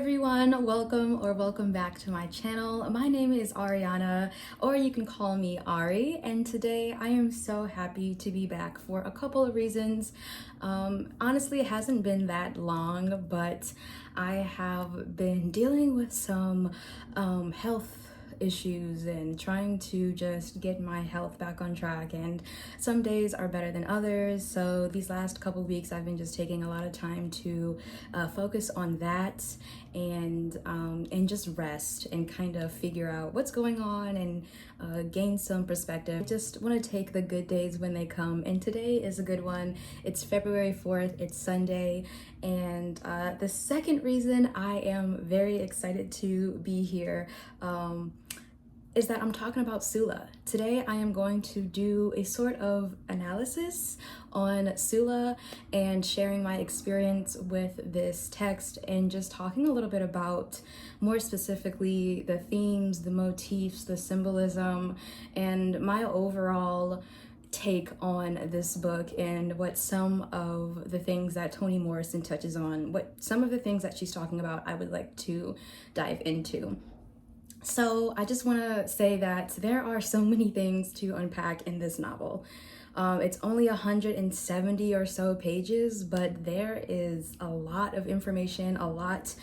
everyone, welcome back to my channel. My name is Ariana, or you can call me Ari, and today I am so happy to be back for a couple of reasons. Honestly, it hasn't been that long, but I have been dealing with some health issues and trying to just get my health back on track, and some days are better than others. So these last couple weeks I've been just taking a lot of time to focus on that and just rest and kind of figure out what's going on and gain some perspective. I just want to take the good days when they come, and today is a good one. It's February 4th, it's Sunday, and the second reason I am very excited to be here is that I'm talking about Sula. Today I am going to do a sort of analysis on Sula and sharing my experience with this text and just talking a little bit about, more specifically, the themes, the motifs, the symbolism, and my overall take on this book and what some of the things that Toni Morrison touches on, what some of the things that she's talking about I would like to dive into. So I just want to say that there are so many things to unpack in this novel. It's only 170 or so pages, but there is a lot of information, a lot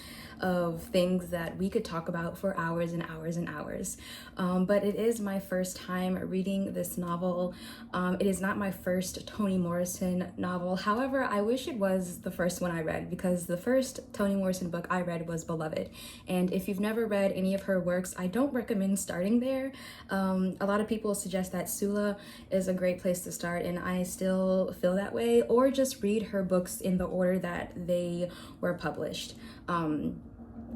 of things that we could talk about for hours and hours and hours. But it is my first time reading this novel. It is not my first Toni Morrison novel. However, I wish it was the first one I read, because the first Toni Morrison book I read was Beloved. And if you've never read any of her works, I don't recommend starting there. A lot of people suggest that Sula is a great place to start, and I still feel that way, or just read her books in the order that they were published.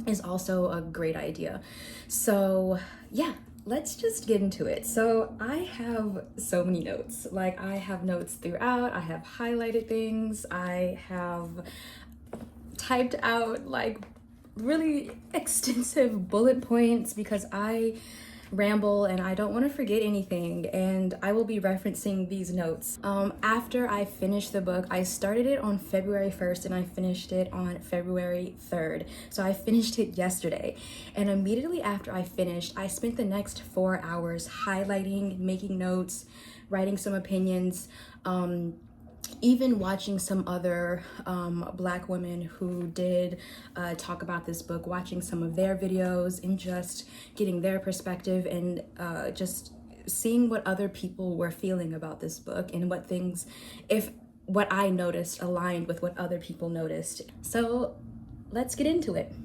Is also a great idea. So yeah, let's just get into it. So I have so many notes. Like, I have notes throughout, I have highlighted things, I have typed out like really extensive bullet points because I ramble and I don't want to forget anything, and I will be referencing these notes. After I finished the book, I started it on February 1st and I finished it on February 3rd. So I finished it yesterday, and immediately after I finished, I spent the next 4 hours highlighting, making notes, writing some opinions, even watching some other Black women who did talk about this book, watching some of their videos and just getting their perspective, and just seeing what other people were feeling about this book and what things, if what I noticed aligned with what other people noticed. So let's get into it.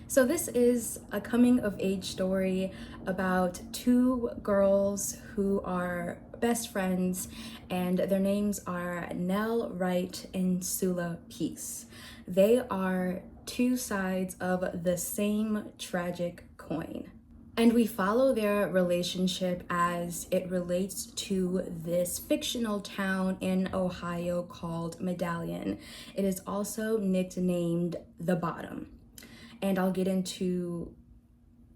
So this is a coming of age story about two girls who are best friends, and their names are Nell Wright and Sula Peace. They are two sides of the same tragic coin. And we follow their relationship as it relates to this fictional town in Ohio called Medallion. It is also nicknamed The Bottom. And I'll get into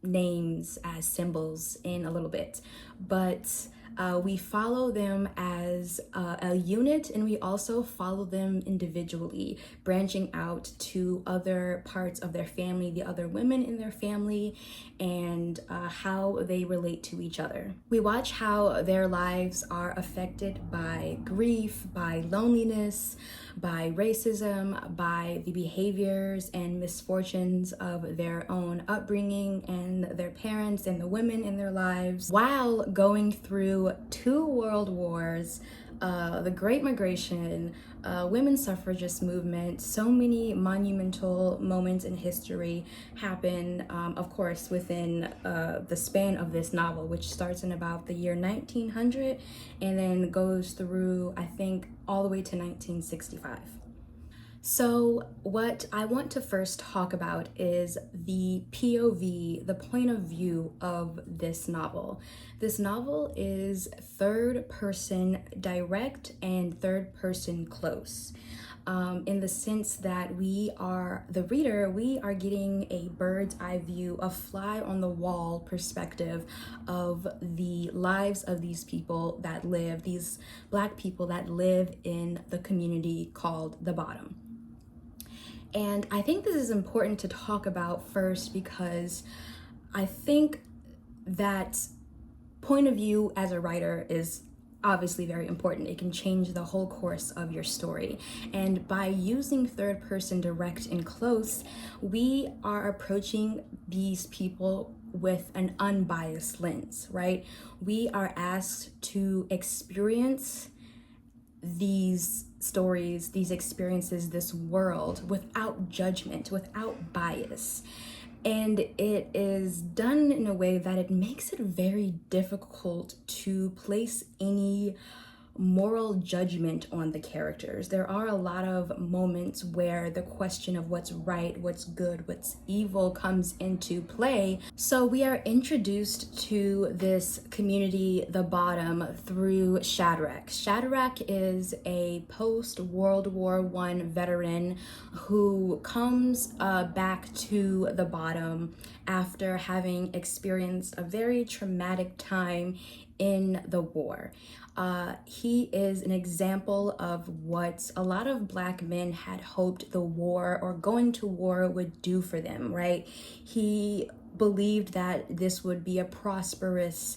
names as symbols in a little bit. But we follow them as a unit, and we also follow them individually, branching out to other parts of their family, the other women in their family, and how they relate to each other. We watch how their lives are affected by grief, by loneliness, by racism, by the behaviors and misfortunes of their own upbringing and their parents and the women in their lives, while going through 2 world wars, the Great Migration, women's suffragist movement. So many monumental moments in history happen, of course, within the span of this novel, which starts in about the year 1900 and then goes through, I think, all the way to 1965. So what I want to first talk about is the POV, the point of view of this novel. This novel is third person direct and third person close, in the sense that we are, the reader, we are getting a bird's eye view, a fly on the wall perspective of the lives of these people that live, these Black people that live in the community called The Bottom. And I think this is important to talk about first because I think that point of view as a writer is obviously very important. It can change the whole course of your story. And by using third person direct and close, we are approaching these people with an unbiased lens, right? We are asked to experience these stories, these experiences, this world without judgment, without bias. And it is done in a way that it makes it very difficult to place any moral judgment on the characters. There are a lot of moments where the question of what's right, what's good, what's evil comes into play. So we are introduced to this community, the Bottom, through Shadrach. Shadrach is a post-World War I veteran who comes back to the Bottom after having experienced a very traumatic time in the war. He is an example of what a lot of Black men had hoped the war or going to war would do for them, right? He believed that this would be a prosperous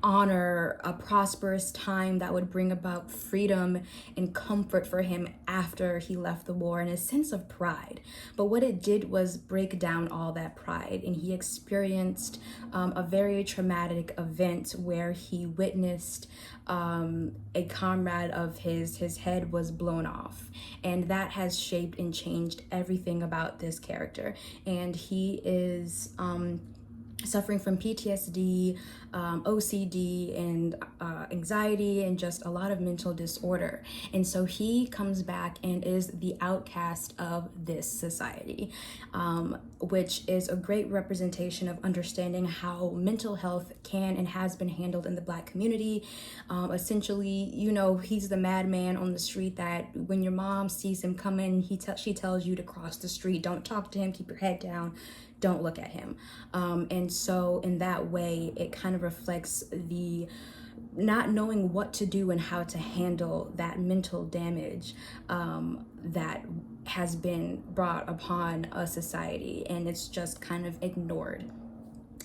honor, a prosperous time that would bring about freedom and comfort for him after he left the war, and a sense of pride. But what it did was break down all that pride, and he experienced a very traumatic event where he witnessed a comrade of his head was blown off, and that has shaped and changed everything about this character. And he is suffering from PTSD, OCD, and anxiety, and just a lot of mental disorder. And so he comes back and is the outcast of this society, which is a great representation of understanding how mental health can and has been handled in the Black community. Essentially, you know, he's the madman on the street that when your mom sees him coming, she tells you to cross the street, don't talk to him, keep your head down, don't look at him. And so in that way, it kind of reflects the not knowing what to do and how to handle that mental damage that has been brought upon a society, and it's just kind of ignored.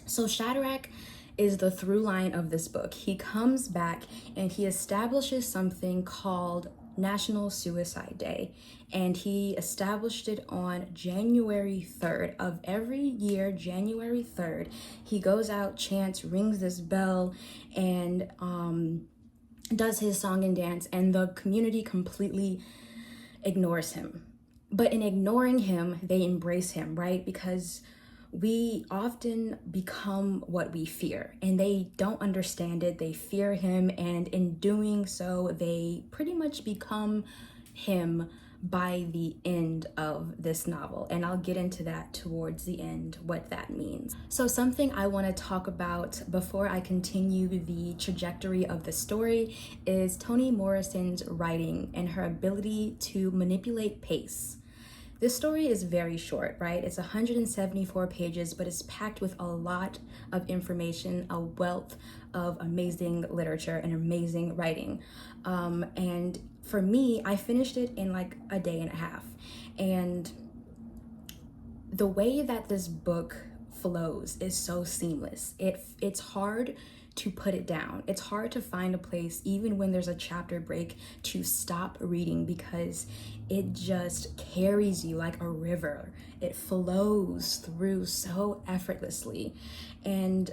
So Shadrach is the through line of this book. He comes back and he establishes something called National Suicide Day, and he established it on January 3rd of every year. January 3rd, he goes out, chants, rings this bell, and does his song and dance, and the community completely ignores him. But in ignoring him, they embrace him, right? Because we often become what we fear, and they don't understand it. They fear him, and in doing so, they pretty much become him by the end of this novel. And I'll get into that towards the end, what that means. So something I want to talk about before I continue the trajectory of the story is Toni Morrison's writing and her ability to manipulate pace. This story is very short, right? It's 174 pages, but it's packed with a lot of information, a wealth of amazing literature and amazing writing. And for me, I finished it in like a day and a half. And the way that this book flows is so seamless. It's hard to put it down. It's hard to find a place, even when there's a chapter break, to stop reading, because it just carries you like a river. It flows through so effortlessly. And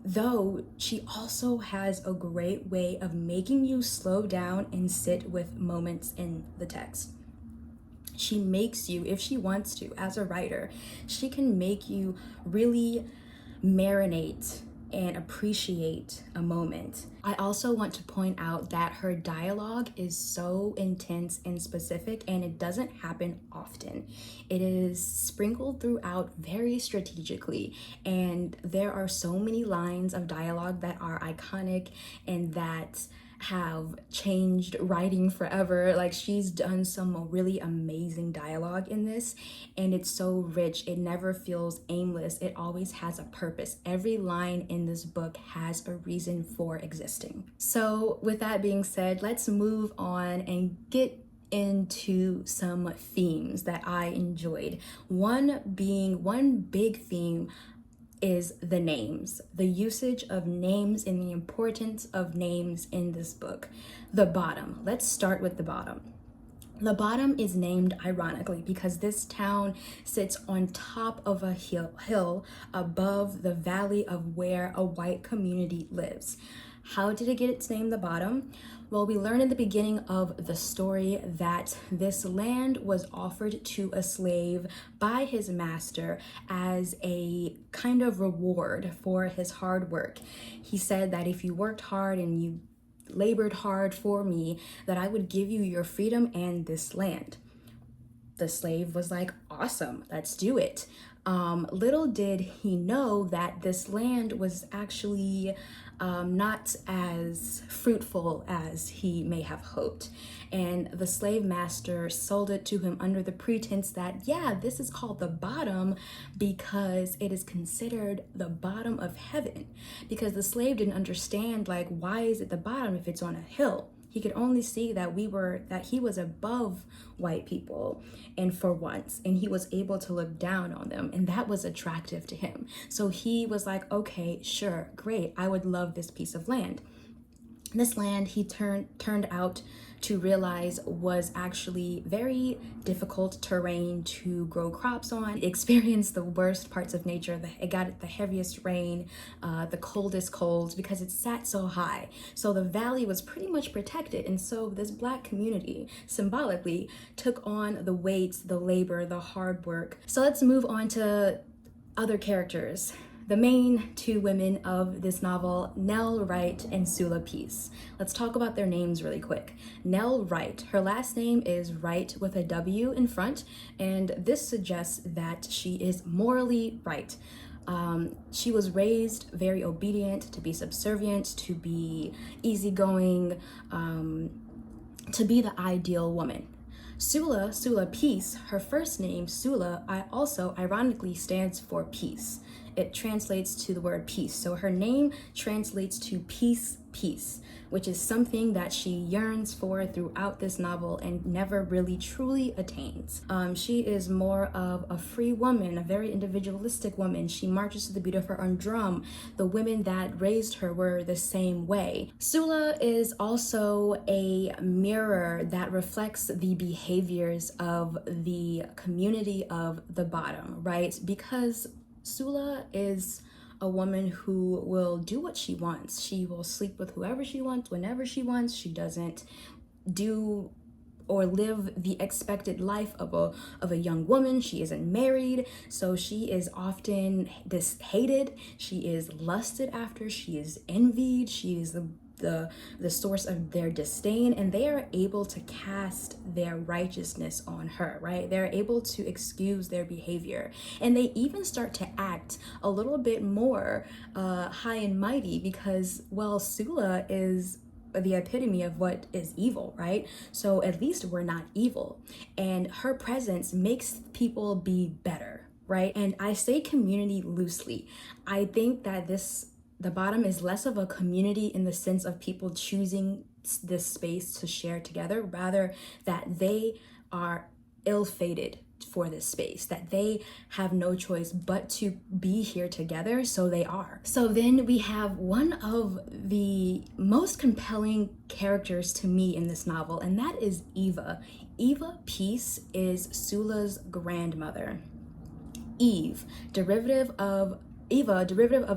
though she also has a great way of making you slow down and sit with moments in the text. She makes you, if she wants to, as a writer, she can make you really marinate and appreciate a moment. I also want to point out that her dialogue is so intense and specific, and it doesn't happen often. It is sprinkled throughout very strategically, and there are so many lines of dialogue that are iconic and that have changed writing forever. Like, she's done some really amazing dialogue in this, and it's so rich. It never feels aimless. It always has a purpose. Every line in this book has a reason for existing. So with that being said, let's move on and get into some themes that I enjoyed. One big theme is the names, the usage of names and the importance of names in this book. The bottom. Let's start with the bottom. The bottom is named ironically because this town sits on top of a hill above the valley of where a white community lives. How did it get its name, the bottom? Well, we learn in the beginning of the story that this land was offered to a slave by his master as a kind of reward for his hard work. He said that if you worked hard and you labored hard for me, that I would give you your freedom and this land. The slave was like, awesome, let's do it. Little did he know that this land was actually not as fruitful as he may have hoped. And the slave master sold it to him under the pretense that, yeah, this is called the bottom because it is considered the bottom of heaven. Because the slave didn't understand, like, why is it the bottom if it's on a hill? He could only see that he was above white people, and for once, and he was able to look down on them, and that was attractive to him. So he was like, okay, sure, great, I would love this piece of land. This land, he turned out to realize, was actually very difficult terrain to grow crops on. It experienced the worst parts of nature. It got the heaviest rain, the coldest colds, because it sat so high. So the valley was pretty much protected. And so this Black community symbolically took on the weight, the labor, the hard work. So let's move on to other characters. The main two women of this novel, Nell Wright and Sula Peace. Let's talk about their names really quick. Nell Wright, her last name is Wright with a W in front, and this suggests that she is morally right. She was raised very obedient, to be subservient, to be easygoing, to be the ideal woman. Sula Peace, her first name, Sula, also ironically stands for peace. It translates to the word peace. So her name translates to peace, which is something that she yearns for throughout this novel and never really truly attains. She is more of a free woman, a very individualistic woman. She marches to the beat of her own drum. The women that raised her were the same way. Sula is also a mirror that reflects the behaviors of the community of the bottom, right? Because Sula is a woman who will do what she wants. She will sleep with whoever she wants, whenever she wants. She doesn't do or live the expected life of a young woman. She isn't married, so she is often hated. She is lusted after. She is envied. She is the source of their disdain, and they are able to cast their righteousness on her, right? They're able to excuse their behavior, and they even start to act a little bit more high and mighty because, well, Sula is the epitome of what is evil, right? So at least we're not evil, and her presence makes people be better, right? And I say community loosely. I think that the bottom is less of a community in the sense of people choosing this space to share together, rather that they are ill-fated for this space, that they have no choice but to be here together, so they are. So then we have one of the most compelling characters to me in this novel, and that is Eva. Eva Peace is Sula's grandmother. Eve, derivative of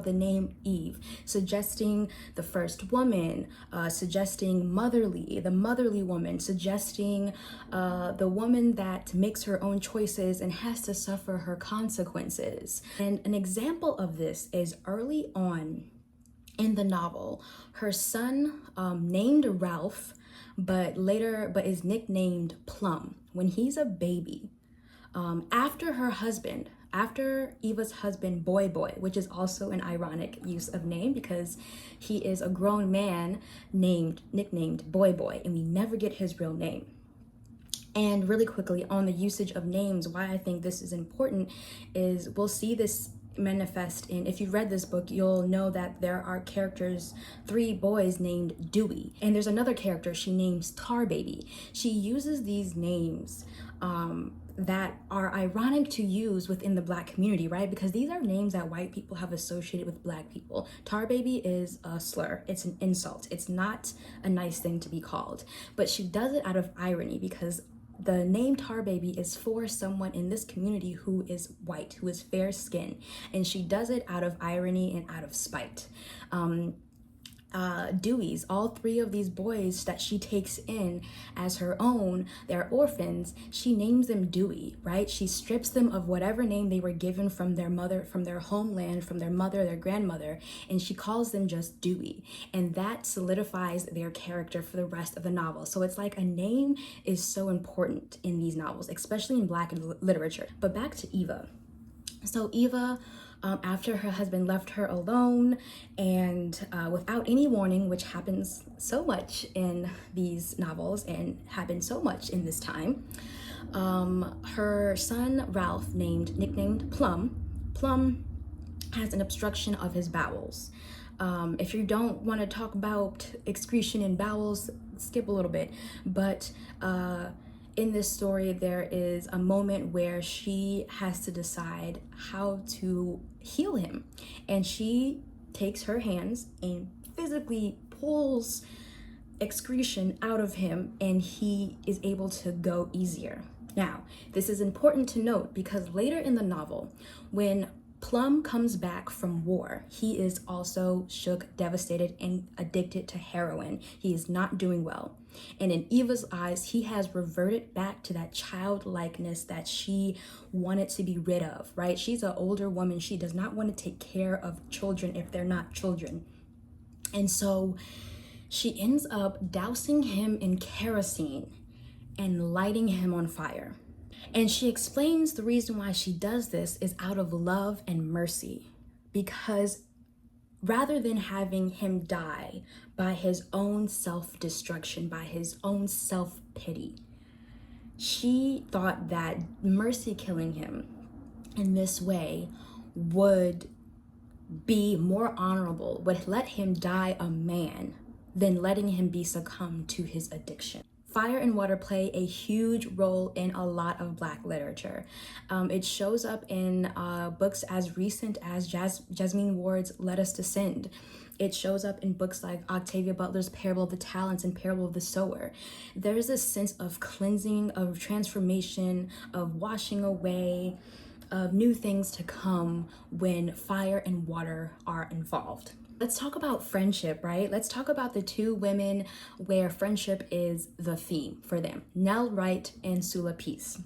the name Eve, suggesting the first woman, suggesting the motherly woman, suggesting the woman that makes her own choices and has to suffer her consequences. And an example of this is early on in the novel, her son, named Ralph, but is nicknamed Plum. When he's a baby, after Eva's husband, Boy, which is also an ironic use of name because he is a grown man nicknamed Boy, and we never get his real name. And really quickly on the usage of names, why I think this is important is we'll see this manifest in, if you've read this book, you'll know that there are characters, 3 boys named Dewey, and there's another character she names Tar Baby. She uses these names that are ironic to use within the Black community, right? Because these are names that white people have associated with Black people. Tar Baby is a slur, it's an insult, it's not a nice thing to be called, but she does it out of irony because the name Tar Baby is for someone in this community who is white, who is fair skinned, and she does it out of irony and out of spite. Deweys, all 3 of these boys that she takes in as her own, they're orphans, she names them Dewey, right? She strips them of whatever name they were given from their mother, from their homeland, from their mother, their grandmother, and she calls them just Dewey. And that solidifies their character for the rest of the novel. So it's like a name is so important in these novels, especially in Black literature. But back to Eva. So Eva, after her husband left her alone and without any warning, which happens so much in these novels and happened so much in this time, her son Ralph, nicknamed Plum has an obstruction of his bowels. If you don't want to talk about excretion in bowels, skip a little bit, but in this story, there is a moment where she has to decide how to heal him. And she takes her hands and physically pulls excretion out of him, and he is able to go easier. Now, this is important to note because later in the novel, when Plum comes back from war, he is also shook, devastated, and addicted to heroin. He is not doing well. And in Eva's eyes, he has reverted back to that childlikeness that she wanted to be rid of, right? She's an older woman. She does not want to take care of children if they're not children. And so she ends up dousing him in kerosene and lighting him on fire. And she explains the reason why she does this is out of love and mercy, because rather than having him die by his own self-destruction, by his own self-pity, she thought that mercy killing him in this way would be more honorable, would let him die a man than letting him be succumbed to his addiction. Fire and water play a huge role in a lot of Black literature. It shows up in books as recent as Jasmine Ward's Let Us Descend. It shows up in books like Octavia Butler's Parable of the Talents and Parable of the Sower. There's this sense of cleansing, of transformation, of washing away, of new things to come when fire and water are involved. Let's talk about friendship, right? Let's talk about the 2 women where friendship is the theme for them, Nell Wright and Sula Peace.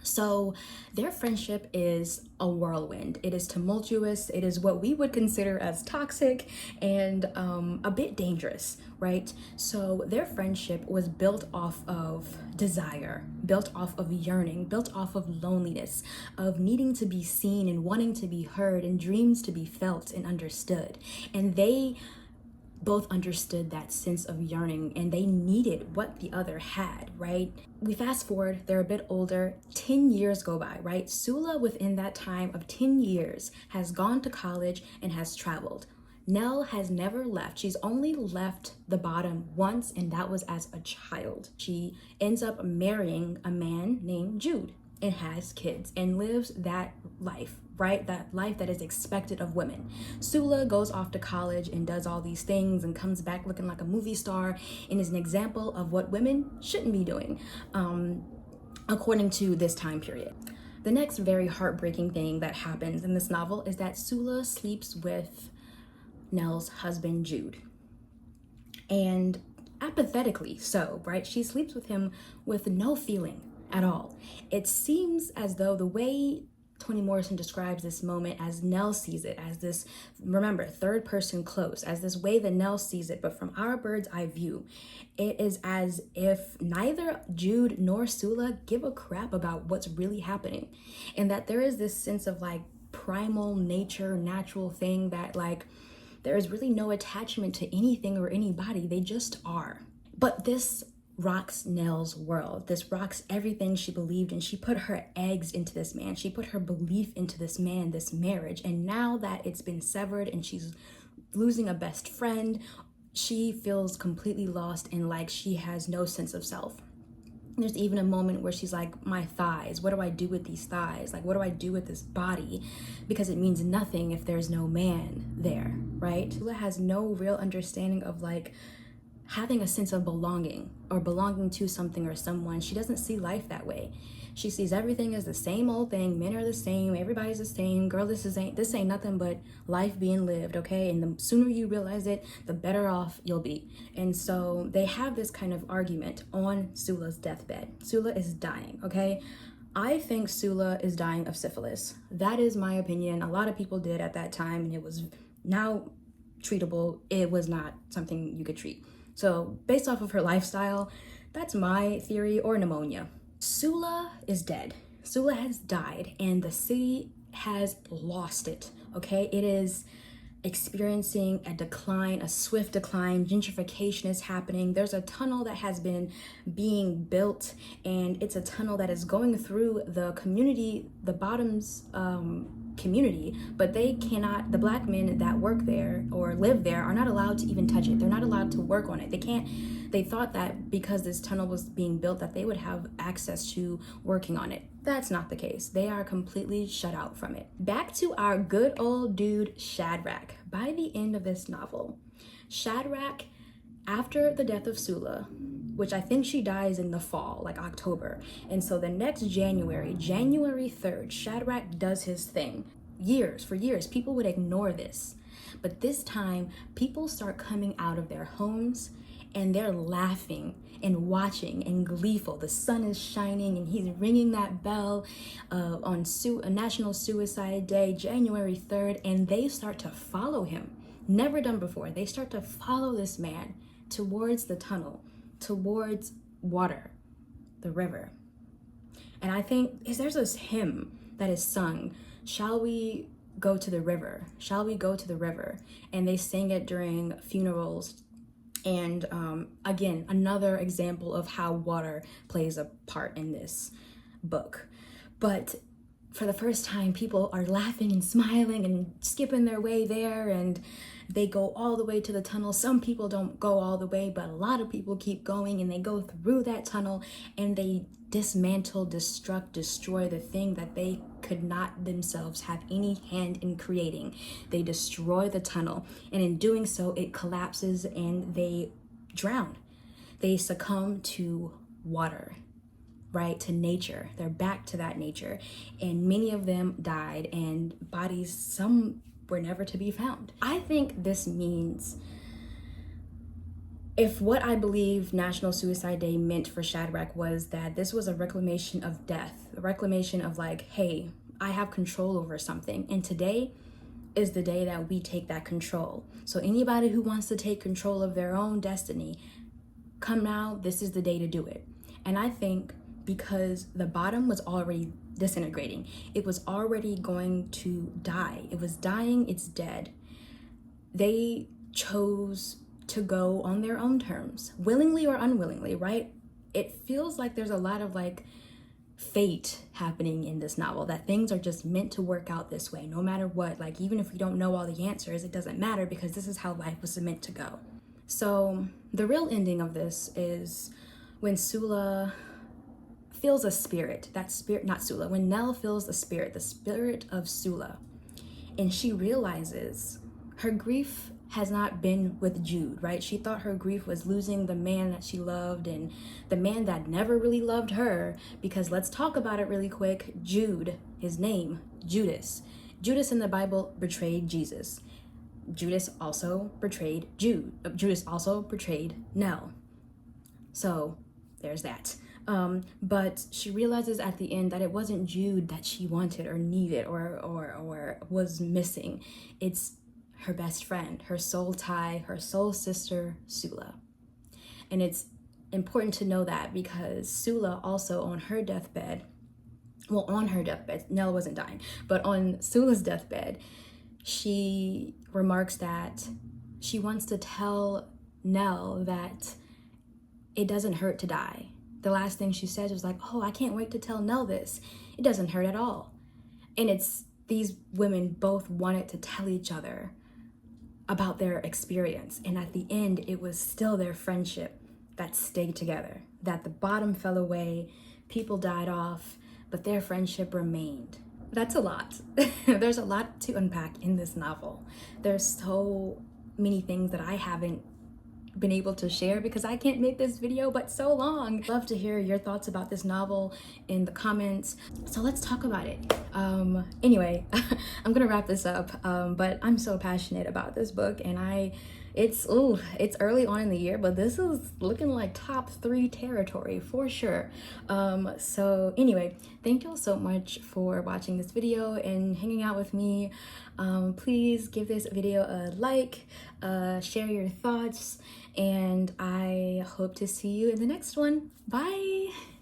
So their friendship is a whirlwind. It is tumultuous. It is what we would consider as toxic and a bit dangerous, right? So their friendship was built off of desire, built off of yearning, built off of loneliness, of needing to be seen and wanting to be heard and dreams to be felt and understood. And they both understood that sense of yearning and they needed what the other had, right? We fast forward, they're a bit older, 10 years go by, right? Sula within that time of 10 years has gone to college and has traveled. Nell has never left. She's only left the bottom once, and that was as a child. She ends up marrying a man named Jude and has kids and lives that life, right? That life that is expected of women. Sula goes off to college and does all these things and comes back looking like a movie star and is an example of what women shouldn't be doing, according to this time period. The next very heartbreaking thing that happens in this novel is that Sula sleeps with Nell's husband, Jude. And apathetically so, right? She sleeps with him with no feeling at all. It seems as though the way Toni Morrison describes this moment as Nell sees it, as this, remember, third person close, as this way that Nell sees it, but from our bird's eye view, it is as if neither Jude nor Sula give a crap about what's really happening. And that there is this sense of like primal nature, natural thing that like, there is really no attachment to anything or anybody. They just are. But this rocks Nell's world. This rocks everything she believed in. She put her eggs into this man. She put her belief into this man, this marriage. And now that it's been severed and she's losing a best friend, she feels completely lost and like she has no sense of self. There's even a moment where she's like, my thighs, what do I do with these thighs? Like, what do I do with this body? Because it means nothing if there's no man there, right? Sula has no real understanding of like having a sense of belonging or belonging to something or someone. She doesn't see life that way. She sees everything as the same old thing. Men are the same. Everybody's the same. Girl, this ain't nothing but life being lived, okay? And the sooner you realize it, the better off you'll be. And so they have this kind of argument on Sula's deathbed. Sula is dying, okay? I think Sula is dying of syphilis. That is my opinion. A lot of people did at that time, and it was now treatable. It was not something you could treat. So based off of her lifestyle, that's my theory, or pneumonia. Sula is dead. Sula has died and the city has lost it, okay? It is experiencing a decline, a swift decline. Gentrification is happening. There's a tunnel that has been being built, and it's a tunnel that is going through the community, the bottoms community, but they cannot, the black men that work there or live there are not allowed to even touch it. They're not allowed to work on it. They thought that because this tunnel was being built that they would have access to working on it. That's not the case. They are completely shut out from it. Back to our good old dude Shadrach. By the end of this novel, Shadrach, after the death of Sula, which I think she dies in the fall, like October. And so the next January 3rd, Shadrach does his thing. For years, people would ignore this. But this time, people start coming out of their homes and they're laughing and watching and gleeful. The sun is shining and he's ringing that bell on National Suicide Day, January 3rd, and they start to follow him. Never done before. They start to follow this man towards the tunnel, towards water, the river. And I think there's this hymn that is sung, shall we go to the river? Shall we go to the river? And they sing it during funerals. And again, another example of how water plays a part in this book. But for the first time, people are laughing and smiling and skipping their way there, and they go all the way to the tunnel. Some people don't go all the way, but a lot of people keep going, and they go through that tunnel and they dismantle, destruct, destroy the thing that they could not themselves have any hand in creating. They destroy the tunnel, and in doing so, it collapses and they drown. They succumb to water, right? To nature. They're back to that nature. And many of them died, and bodies, some were never to be found. I think this means, if what I believe National Suicide Day meant for Shadrach was that this was a reclamation of death, a reclamation of like, hey, I have control over something. And today is the day that we take that control. So anybody who wants to take control of their own destiny, come now, this is the day to do it. And I think because the bottom was already disintegrating, it was already going to die. It was dying, it's dead. They chose to go on their own terms, willingly or unwillingly, right? It feels like there's a lot of like fate happening in this novel, that things are just meant to work out this way, no matter what. Like, even if we don't know all the answers, it doesn't matter because this is how life was meant to go. So the real ending of this is when Sula feels a spirit, that spirit, not Sula, when Nell feels the spirit of Sula, and she realizes her grief has not been with Jude, right? She thought her grief was losing the man that she loved and the man that never really loved her, because let's talk about it really quick. Jude, his name, Judas. Judas in the Bible betrayed Jesus. Judas also betrayed Jude. Judas also betrayed Nell. So there's that. But she realizes at the end that it wasn't Jude that she wanted or needed or was missing. It's her best friend, her soul tie, her soul sister, Sula. And it's important to know that because Sula also on her deathbed, Nell wasn't dying, but on Sula's deathbed, she remarks that she wants to tell Nell that it doesn't hurt to die. The last thing she says was like, oh, I can't wait to tell Nell this. It doesn't hurt at all. And it's these women both wanted to tell each other about their experience. And at the end, it was still their friendship that stayed together, that the bottom fell away, people died off, but their friendship remained. That's a lot. There's a lot to unpack in this novel. There's so many things that I haven't been able to share because I can't make this video but so long. Love to hear your thoughts about this novel in the comments, so let's talk about it. Anyway, I'm gonna wrap this up, but I'm so passionate about this book, and it's early on in the year, but this is looking like top 3 territory for sure. So anyway, thank you all so much for watching this video and hanging out with me. Please give this video a like, share your thoughts, and I hope to see you in the next one. Bye.